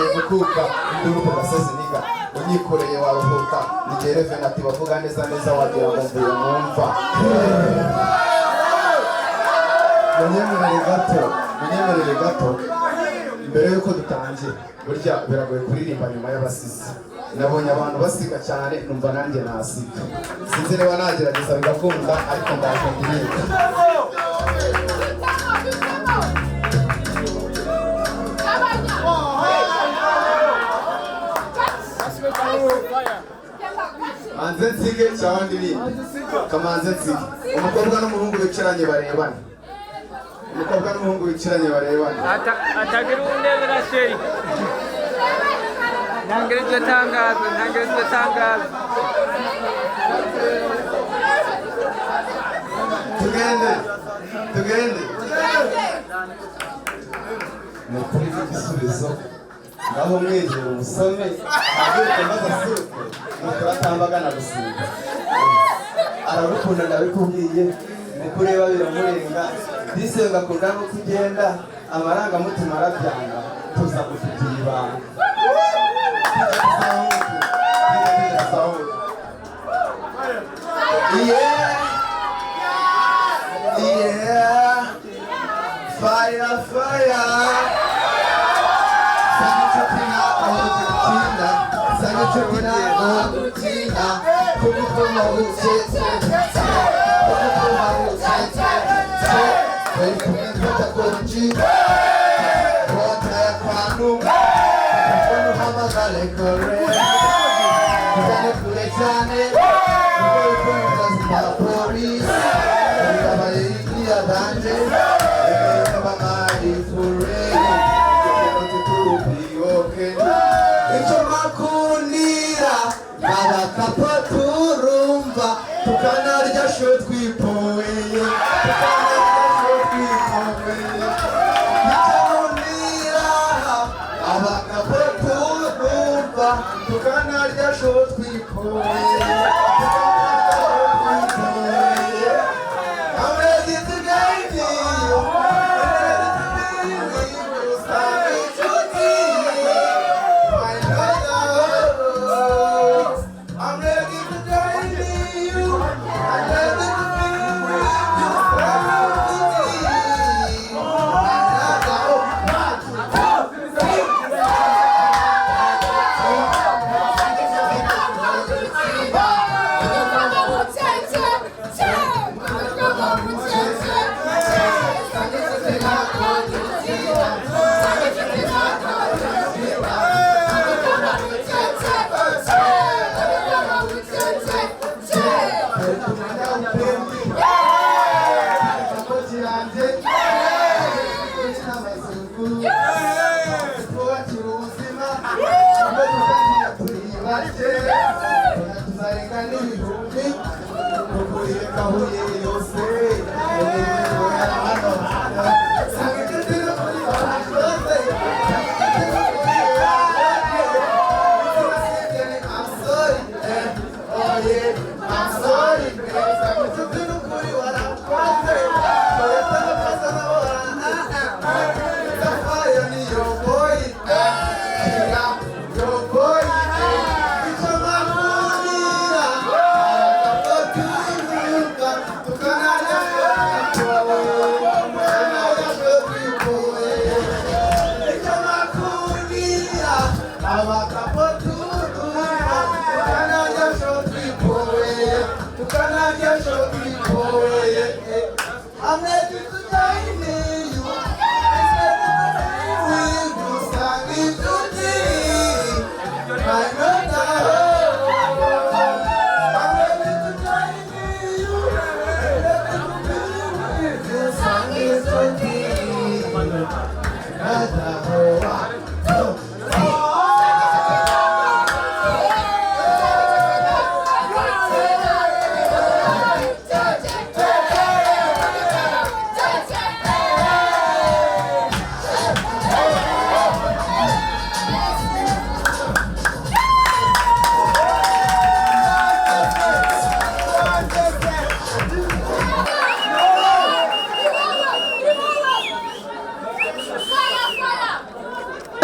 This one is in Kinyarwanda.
kukuka induru ku gasozi niga unyikoreye waruhuka nigere venati bavuga neza neza wagira ngo mvuye mwumva munyemerere gato mbere yuko dutangira burya biragoye kuririmba nyuma y'abasizi nabonye abantu basiga cyane numva nanjye nasiga sinzi niba nagerageza bigakunda ariko ndaje ndirimba manze nsige cyangwa ndirimba kamanze nsige umukobwa n'umuhungu bicaranye barebana umukobwa n'umuhungu bicaranye barebana atagira uwundebera sheri ntangire iryo tangazo tugende ni ukuri n'igisubizo ngaho mwegera umusome abyuke maze asuke nuko atambagana gusiga aragukunda ndabikubwiye ni kureba biramurenga dise ngakunda no kugenda amarangamutima arabyanga tuza gufitiye ibanga yeah fire Sangachutina, Kumukuma Uchete, Kumukuma Kunji, Water Panu, Hamagale Kore, Kuletane, Police, Kabayikia Danje, Kabamari Fure, Ichomakundira abakapaturumva tukanarya sho twipoye Ichomakundira abakapaturumva tukanarya sho twipoye I'm ready to guide you. Tukana jasho